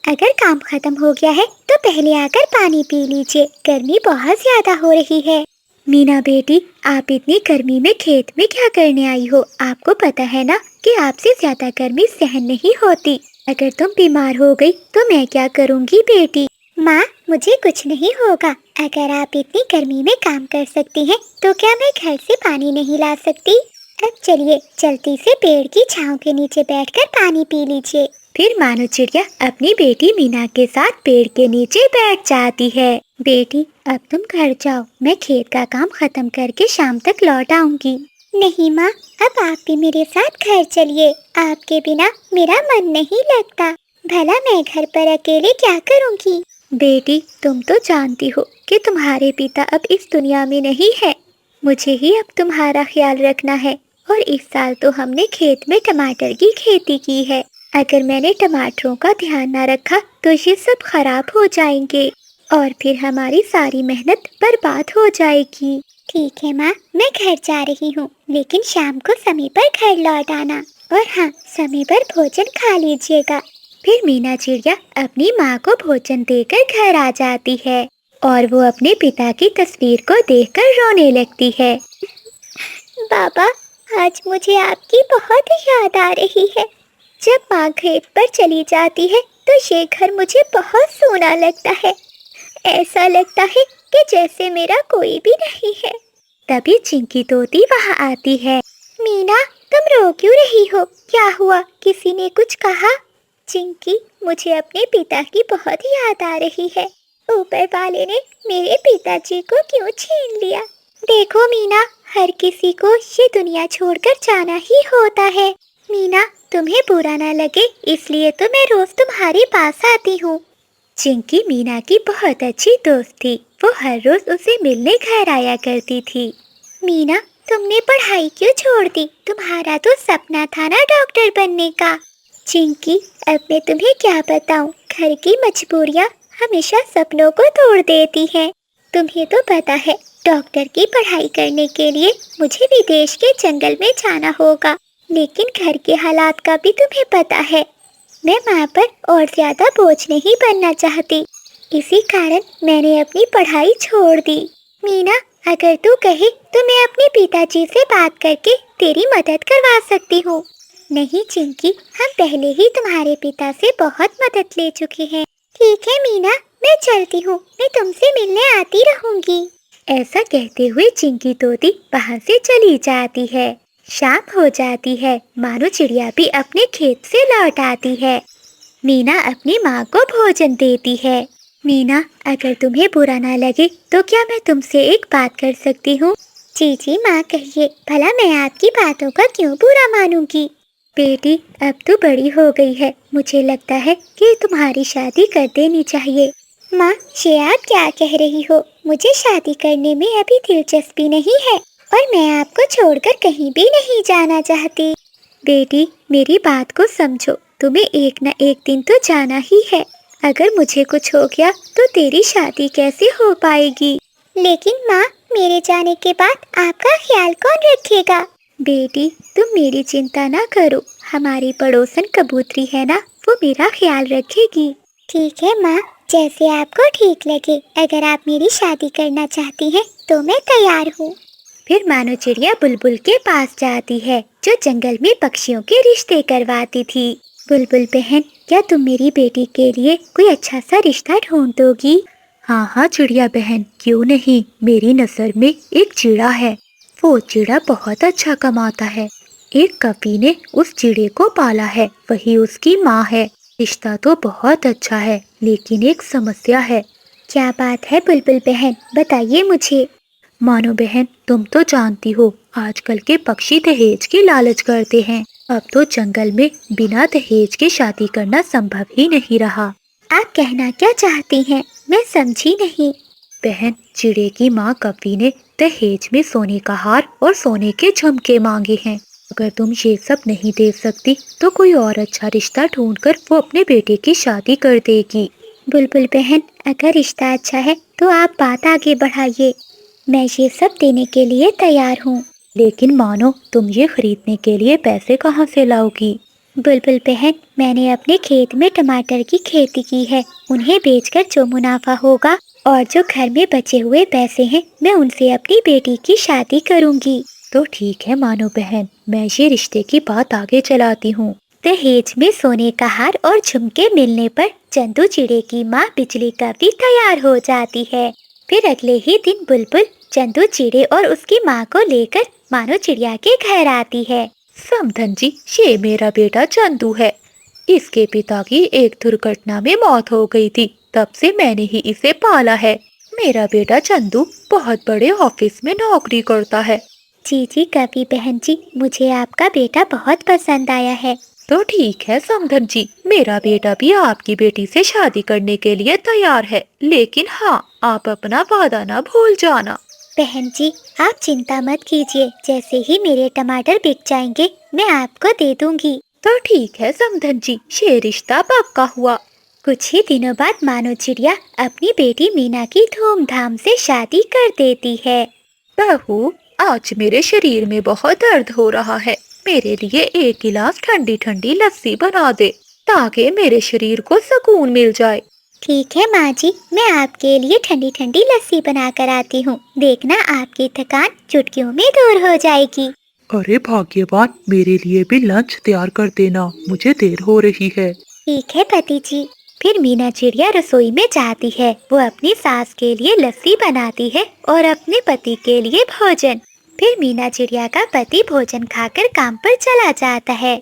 अगर काम खत्म हो गया है तो पहले आकर पानी पी लीजिए, गर्मी बहुत ज्यादा हो रही है। मीना बेटी, आप इतनी गर्मी में खेत में क्या करने आई हो? आपको पता है ना कि आपसे ज्यादा गर्मी सहन नहीं होती। अगर तुम बीमार हो गई तो मैं क्या करूँगी बेटी? माँ, मुझे कुछ नहीं होगा। अगर आप इतनी गर्मी में काम कर सकती हैं, तो क्या मैं घर से पानी नहीं ला सकती? अब चलिए जल्दी से पेड़ की छांव के नीचे बैठकर पानी पी लीजिए। फिर मानो चिड़िया अपनी बेटी मीना के साथ पेड़ के नीचे बैठ जाती है। बेटी, अब तुम घर जाओ, मैं खेत का काम खत्म करके शाम तक लौट आऊंगी। नहीं माँ, अब आप भी मेरे साथ घर चलिए। आपके बिना मेरा मन नहीं लगता। भला मैं घर पर अकेले क्या करूंगी? बेटी, तुम तो जानती हो कि तुम्हारे पिता अब इस दुनिया में नहीं है। मुझे ही अब तुम्हारा ख्याल रखना है। और इस साल तो हमने खेत में टमाटर की खेती की है। अगर मैंने टमाटरों का ध्यान न रखा तो ये सब खराब हो जाएंगे और फिर हमारी सारी मेहनत बर्बाद हो जाएगी। ठीक है माँ, मैं घर जा रही हूँ, लेकिन शाम को समय पर घर लौट आना। और हाँ, समय पर भोजन खा लीजिएगा। फिर मीना चिड़िया अपनी माँ को भोजन देकर घर आ जाती है और वो अपने पिता की तस्वीर को देखकर रोने लगती है। बाबा, आज मुझे आपकी बहुत याद आ रही है। जब माँ खेत पर चली जाती है तो ये घर मुझे बहुत सूना लगता है। ऐसा लगता है कि जैसे मेरा कोई भी नहीं है। तभी चिंकी तोती वहाँ आती है। मीना, तुम रो क्यों रही हो? क्या हुआ? किसी ने कुछ कहा? चिंकी, मुझे अपने पिता की बहुत याद आ रही है। ऊपर वाले ने मेरे पिताजी को क्यों छीन लिया? देखो मीना, हर किसी को ये दुनिया छोड़कर जाना ही होता है। मीना, तुम्हें बुरा ना लगे इसलिए तो मैं रोज तुम्हारे पास आती हूँ। चिंकी मीना की बहुत अच्छी दोस्त थी। वो हर रोज उसे मिलने घर आया करती थी। मीना, तुमने पढ़ाई क्यों छोड़ दी? तुम्हारा तो सपना था ना डॉक्टर बनने का। चिंकी, अब मैं तुम्हें क्या बताऊं, घर की मजबूरियां हमेशा सपनों को तोड़ देती हैं। तुम्हें तो पता है, डॉक्टर की पढ़ाई करने के लिए मुझे विदेश के जंगल में जाना होगा। लेकिन घर के हालात का भी तुम्हें पता है। मैं माँ पर और ज्यादा बोझ नहीं बनना चाहती। इसी कारण मैंने अपनी पढ़ाई छोड़ दी। मीना, अगर तू कहे तो मैं अपने पिताजी से बात करके तेरी मदद करवा सकती हूँ। नहीं चिंकी, हम पहले ही तुम्हारे पिता से बहुत मदद ले चुके हैं। ठीक है मीना, मैं चलती हूँ। मैं तुमसे मिलने आती रहूंगी। ऐसा कहते हुए चिंकी तोती वहाँ से चली जाती है। शाम हो जाती है। मानो चिड़िया भी अपने खेत से लौट आती है। मीना अपनी माँ को भोजन देती है। मीना, अगर तुम्हें बुरा ना लगे तो क्या मैं तुमसे एक बात कर सकती हूँ? जी जी माँ, कहिए। भला मैं आपकी बातों का क्यों बुरा मानूंगी? बेटी, अब तो बड़ी हो गई है। मुझे लगता है कि तुम्हारी शादी कर देनी चाहिए। माँ, ये आप क्या कह रही हो? मुझे शादी करने में अभी दिलचस्पी नहीं है और मैं आपको छोड़कर कहीं भी नहीं जाना चाहती। बेटी, मेरी बात को समझो। तुम्हें एक न एक दिन तो जाना ही है। अगर मुझे कुछ हो गया तो तेरी शादी कैसे हो पाएगी? लेकिन माँ, मेरे जाने के बाद आपका ख्याल कौन रखेगा? बेटी, तुम मेरी चिंता ना करो। हमारी पड़ोसन कबूतरी है ना, वो मेरा ख्याल रखेगी। ठीक है माँ, जैसे आपको ठीक लगे। अगर आप मेरी शादी करना चाहती हैं तो मैं तैयार हूँ। फिर मानो चिड़िया बुलबुल के पास जाती है, जो जंगल में पक्षियों के रिश्ते करवाती थी। बुलबुल बहन, क्या तुम मेरी बेटी के लिए कोई अच्छा सा रिश्ता ढूंढ दोगी? हाँ हाँ चिड़िया बहन, क्यों नहीं। मेरी नज़र में एक चिड़ा है। वो चिड़ा बहुत अच्छा कमाता है। एक कवि ने उस चिड़े को पाला है, वही उसकी माँ है। रिश्ता तो बहुत अच्छा है, लेकिन एक समस्या है। क्या बात है बुलबुल बहन, बताइए मुझे। मानो बहन, तुम तो जानती हो आजकल के पक्षी दहेज की लालच करते हैं। अब तो जंगल में बिना दहेज के शादी करना संभव ही नहीं रहा। आप कहना क्या चाहती हैं? मैं समझी नहीं। बहन, चिड़े की माँ कवि ने दहेज में सोने का हार और सोने के झुमके मांगे हैं। अगर तुम ये सब नहीं दे सकती तो कोई और अच्छा रिश्ता ढूंढकर वो अपने बेटे की शादी कर देगी। बुलबुल बहन, अगर रिश्ता अच्छा है तो आप बात आगे बढ़ाइए। मैं ये सब देने के लिए तैयार हूँ। लेकिन मानो, तुम ये खरीदने के लिए पैसे कहाँ से लाओगी? बुलबुल बहन, मैंने अपने खेत में टमाटर की खेती की है। उन्हें बेचकर जो मुनाफा होगा और जो घर में बचे हुए पैसे हैं, मैं उनसे अपनी बेटी की शादी करूंगी। तो ठीक है मानो बहन, मैं ये रिश्ते की बात आगे चलाती हूँ। दहेज में सोने का हार और झुमके मिलने पर चंदू चिड़े की माँ बिजली का भी तैयार हो जाती है। फिर अगले ही दिन बुलबुल चंदू चिड़े और उसकी माँ को लेकर मानो चिड़िया के घर आती है। समधन जी, ये मेरा बेटा चंदू है। इसके पिता की एक दुर्घटना में मौत हो गई थी, तब से मैंने ही इसे पाला है। मेरा बेटा चंदू बहुत बड़े ऑफिस में नौकरी करता है। जी जी कवि बहन जी, मुझे आपका बेटा बहुत पसंद आया है। तो ठीक है समधन जी, मेरा बेटा भी आपकी बेटी से शादी करने के लिए तैयार है, लेकिन हाँ, आप अपना वादा ना भूल जाना। बहन जी, आप चिंता मत कीजिए, जैसे ही मेरे टमाटर बिक जाएंगे मैं आपको दे दूंगी। तो ठीक है समधन जी, ये रिश्ता पक्का हुआ। कुछ ही दिनों बाद मानो चिड़िया अपनी बेटी मीना की धूमधाम से शादी कर देती है। बहू, आज मेरे शरीर में बहुत दर्द हो रहा है। मेरे लिए एक गिलास ठंडी ठंडी लस्सी बना दे, ताकि मेरे शरीर को सुकून मिल जाए। ठीक है माँ जी, मैं आपके लिए ठंडी ठंडी लस्सी बना कर आती हूँ। देखना आपकी थकान चुटकियों में दूर हो जाएगी। अरे भाग्यवान, मेरे लिए भी लंच तैयार कर देना, मुझे देर हो रही है। ठीक है पति जी। फिर मीना चिड़िया रसोई में जाती है। वो अपनी सास के लिए लस्सी बनाती है और अपने पति के लिए भोजन। फिर मीना चिड़िया का पति भोजन खाकर काम पर चला जाता है।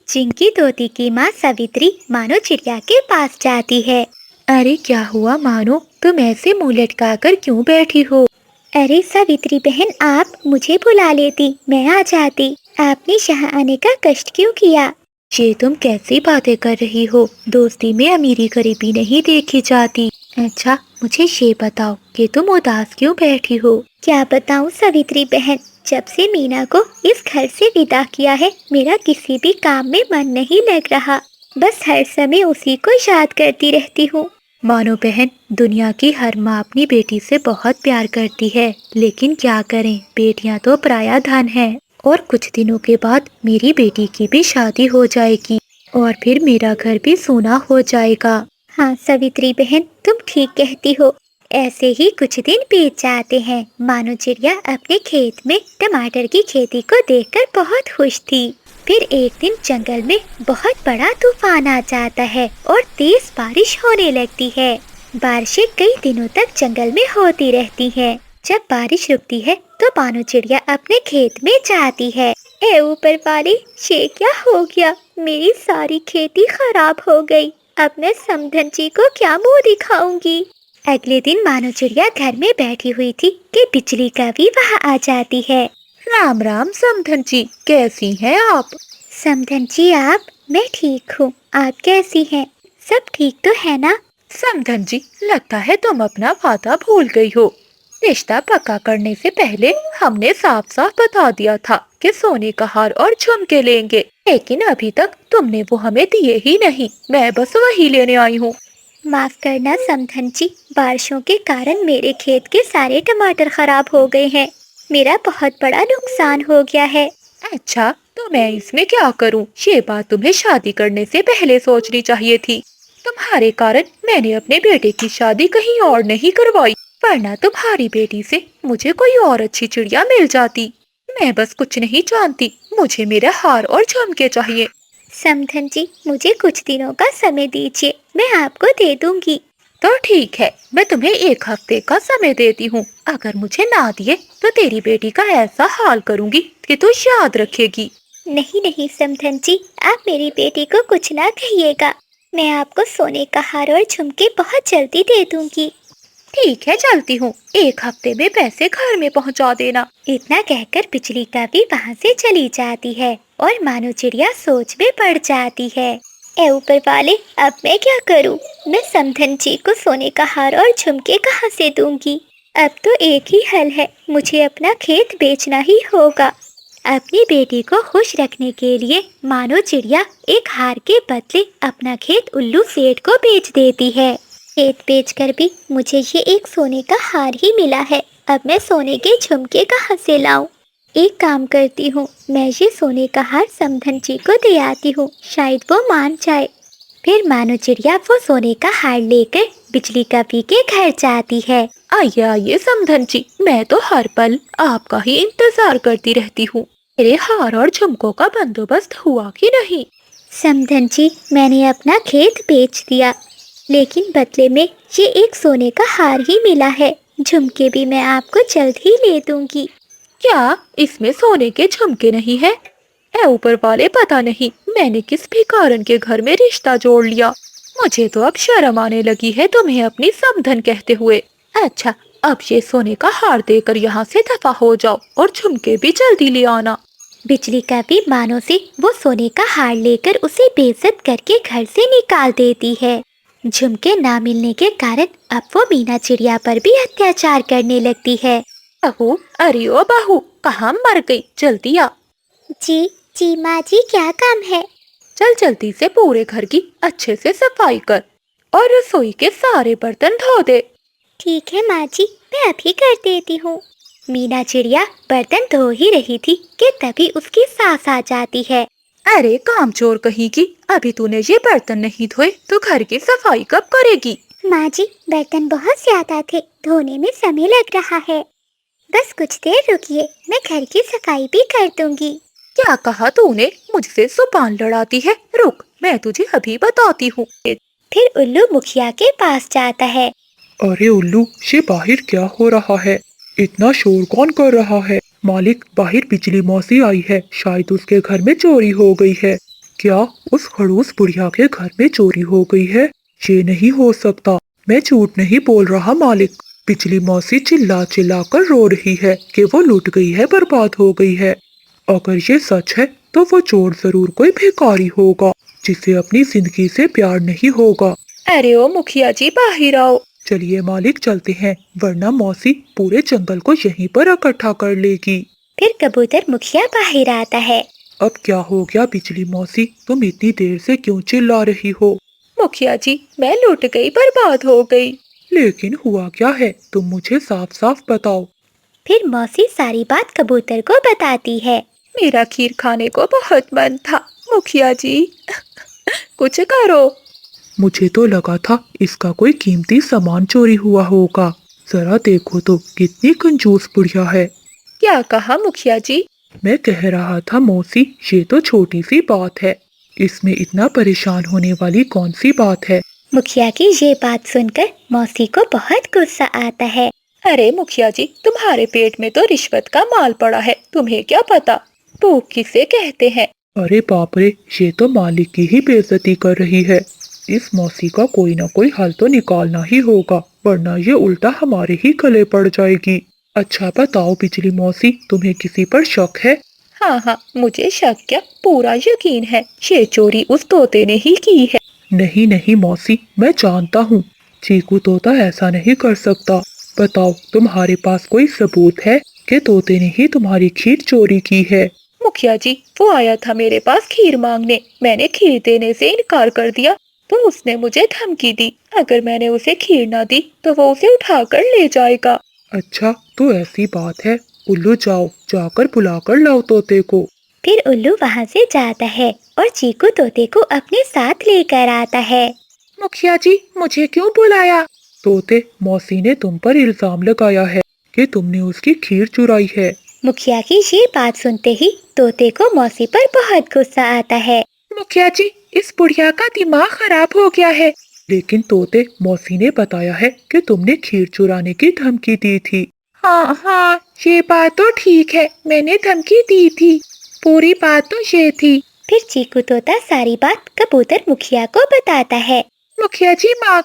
चिंकी तोती की माँ सवित्री मानो चिड़िया के पास जाती है। अरे क्या हुआ मानो, तुम ऐसे मुंह लटका कर क्यों बैठी हो? अरे सवित्री बहन, आप मुझे बुला लेती, मैं आ जाती। आपने यहाँ आने का कष्ट क्यों किया? ये तुम कैसी बातें कर रही हो? दोस्ती में अमीरी गरीबी नहीं देखी जाती। अच्छा, मुझे ये बताओ कि तुम उदास क्यों बैठी हो? क्या बताऊं सवित्री बहन, जब से मीना को इस घर से विदा किया है, मेरा किसी भी काम में मन नहीं लग रहा। बस हर समय उसी को याद करती रहती हूँ। मानो बहन, दुनिया की हर माँ अपनी बेटी से बहुत प्यार करती है, लेकिन क्या करें, बेटियां तो पराया धन है। और कुछ दिनों के बाद मेरी बेटी की भी शादी हो जाएगी और फिर मेरा घर भी सूना हो जाएगा। हाँ सवित्री बहन, तुम ठीक कहती हो। ऐसे ही कुछ दिन बीत जाते हैं। मानो चिड़िया अपने खेत में टमाटर की खेती को देखकर बहुत खुश थी। फिर एक दिन जंगल में बहुत बड़ा तूफान आ जाता है और तेज बारिश होने लगती है। बारिशें कई दिनों तक जंगल में होती रहती हैं। जब बारिश रुकती है तो मानो चिड़िया अपने खेत में जाती है। ए ऊपर वाली, ये क्या हो गया? मेरी सारी खेती खराब हो गई। अब मैं समधन जी को क्या मुंह दिखाऊंगी? अगले दिन मानो चिड़िया घर में बैठी हुई थी कि बिजली का भी वहाँ आ जाती है। राम राम समधन जी, कैसी हैं आप? समधन जी आप? मैं ठीक हूँ, आप कैसी हैं? सब ठीक तो है ना? समधन जी, लगता है तुम अपना वादा भूल गई हो। रिश्ता पक्का करने से पहले हमने साफ साफ बता दिया था कि सोने का हार और झुमके लेंगे, लेकिन अभी तक तुमने वो हमें दिए ही नहीं। मैं बस वही लेने आई हूँ। माफ करना समधन जी, बारिशों के कारण मेरे खेत के सारे टमाटर खराब हो गए हैं। मेरा बहुत बड़ा नुकसान हो गया है। अच्छा, तो मैं इसमें क्या करूँ? ये बात तुम्हें शादी करने से पहले सोचनी चाहिए थी। तुम्हारे कारण मैंने अपने बेटे की शादी कहीं और नहीं करवाई, वरना तुम्हारी बेटी से मुझे कोई और अच्छी चिड़िया मिल जाती। मैं बस कुछ नहीं जानती, मुझे मेरा हार और झुमके चाहिए। समधन जी, मुझे कुछ दिनों का समय दीजिए, मैं आपको दे दूंगी। तो ठीक है, मैं तुम्हें 1 हफ्ते का समय देती हूँ। अगर मुझे ना दिए तो तेरी बेटी का ऐसा हाल करूँगी कि तू याद रखेगी। नहीं नहीं समधन जी, आप मेरी बेटी को कुछ ना कहिएगा। मैं आपको सोने का हार और झुमके बहुत जल्दी दे दूंगी। ठीक है, चलती हूँ। 1 हफ्ते में पैसे घर में पहुँचा देना। इतना कहकर बिजली का भी वहाँ से चली जाती है और मानो चिड़िया सोच में पड़ जाती है। ए ऊपर वाले, अब मैं क्या करूँ? मैं समधन जी को सोने का हार और झुमके कहाँ से दूंगी? अब तो एक ही हल है, मुझे अपना खेत बेचना ही होगा। अपनी बेटी को खुश रखने के लिए मानो चिड़िया एक हार के बदले अपना खेत उल्लू सेठ को बेच देती है। खेत बेचकर भी मुझे ये एक सोने का हार ही मिला है। अब मैं सोने के झुमके कहाँ से लाऊं? एक काम करती हूँ, मैं ये सोने का हार समधन जी को दे आती हूँ, शायद वो मान जाए। फिर मानो चिड़िया वो सोने का हार लेकर बिजली कवि के घर जाती है। आइए आइए समधन जी, मैं तो हर पल आपका ही इंतजार करती रहती हूँ। मेरे हार और झुमकों का बंदोबस्त हुआ कि नहीं? समधन जी, मैंने अपना खेत बेच दिया, लेकिन बदले में ये एक सोने का हार ही मिला है। झुमके भी मैं आपको जल्द ही ले दूंगी। क्या इसमें सोने के झुमके नहीं है? ऐ ऊपर वाले, पता नहीं मैंने किस भिखारन के घर में रिश्ता जोड़ लिया। मुझे तो अब शर्म आने लगी है तुम्हें अपनी समधन कहते हुए। अच्छा, अब ये सोने का हार देकर यहाँ से दफा हो जाओ और झुमके भी जल्दी ले आना। बिजली कवि मानो से वो सोने का हार लेकर उसे बेइज्जत करके घर से निकाल देती है। झुमके ना मिलने के कारण अब वो मीना चिड़िया पर भी अत्याचार करने लगती है। बहू, अरे ओ बहू, कहाँ मर गई? जल्दी आ। जी जी माँ जी, क्या काम है? चल जल्दी से पूरे घर की अच्छे से सफाई कर और रसोई के सारे बर्तन धो दे। ठीक है माँ जी, मैं अभी कर देती हूँ। मीना चिड़िया बर्तन धो ही रही थी कि तभी उसकी सास आ जाती है। अरे कामचोर कहीं की, अभी तूने ये बर्तन नहीं धोए तो घर की सफाई कब करेगी? माँ जी, बर्तन बहुत ज्यादा थे, धोने में समय लग रहा है। बस कुछ देर रुकिए, मैं घर की सफाई भी कर दूंगी। क्या कहा तूने? मुझसे जुबान लड़ाती है? रुक, मैं तुझे अभी बताती हूँ। फिर उल्लू मुखिया के पास जाता है। अरे उल्लू, ये बाहर क्या हो रहा है? इतना शोर कौन कर रहा है? मालिक, बाहर बिजली मौसी आई है, शायद उसके घर में चोरी हो गई है। क्या उस खड़ूस बुढ़िया के घर में चोरी हो गई है? ये नहीं हो सकता, मैं झूठ नहीं बोल रहा मालिक। बिजली मौसी चिल्ला चिल्ला कर रो रही है कि वो लूट गई है, बर्बाद हो गई है। अगर ये सच है तो वो चोर जरूर कोई भिखारी होगा जिसे अपनी जिंदगी से प्यार नहीं होगा। अरे ओ मुखिया जी, बाहर आओ। चलिए मालिक, चलते हैं, वरना मौसी पूरे जंगल को यहीं पर इकट्ठा कर लेगी। फिर कबूतर मुखिया बाहर आता है। अब क्या हो गया बिजली मौसी, तुम इतनी देर से क्यों चिल्ला रही हो? मुखिया जी, मैं लूट गई, बर्बाद हो गई। लेकिन हुआ क्या है, तुम मुझे साफ साफ बताओ। फिर मौसी सारी बात कबूतर को बताती है। मेरा खीर खाने को बहुत मन था, मुखिया जी कुछ करो। मुझे तो लगा था इसका कोई कीमती सामान चोरी हुआ होगा। जरा देखो तो कितनी कंजूस बुढ़िया है। क्या कहा मुखिया जी? मैं कह रहा था मौसी, ये तो छोटी सी बात है, इसमें इतना परेशान होने वाली कौन सी बात है? मुखिया की ये बात सुनकर मौसी को बहुत गुस्सा आता है। अरे मुखिया जी, तुम्हारे पेट में तो रिश्वत का माल पड़ा है, तुम्हें क्या पता भूख किसे कहते हैं? अरे बाप रे, ये तो मालिक की ही बेइज्जती कर रही है। इस मौसी का कोई ना कोई हल तो निकालना ही होगा, वरना ये उल्टा हमारे ही गले पड़ जाएगी। अच्छा बताओ बिजली मौसी, तुम्हें किसी पर शक है? हाँ हाँ, मुझे शक क्या, पूरा यकीन है, ये चोरी उस तोते ने ही की है। नहीं नहीं मौसी, मैं जानता हूँ, चीकू तोता ऐसा नहीं कर सकता। बताओ, तुम्हारे पास कोई सबूत है कि तोते ने ही तुम्हारी खीर चोरी की है? मुखिया जी, वो आया था मेरे पास खीर मांगने, मैंने खीर देने से इनकार कर दिया तो उसने मुझे धमकी दी, अगर मैंने उसे खीर ना दी तो वो उसे उठाकर ले जाएगा। अच्छा, तो ऐसी बात है। उल्लू, जाओ, जाकर बुलाकर लाओ तोते को। फिर उल्लू वहाँ से जाता है और चीकू तोते को अपने साथ लेकर आता है। मुखिया जी, मुझे क्यों बुलाया? तोते, मौसी ने तुम पर इल्जाम लगाया है कि तुमने उसकी खीर चुराई है। मुखिया की ये बात सुनते ही तोते को मौसी पर बहुत गुस्सा आता है। मुखिया जी, इस बुढ़िया का दिमाग खराब हो गया है। लेकिन तोते, मौसी ने बताया है कि तुमने खीर चुराने की धमकी दी थी। हाँ हाँ, ये बात तो ठीक है, मैंने धमकी दी थी, पूरी बात तो ये थी। फिर चीकू तोता सारी बात कबूतर मुखिया को बताता है। मुखिया जी, माफ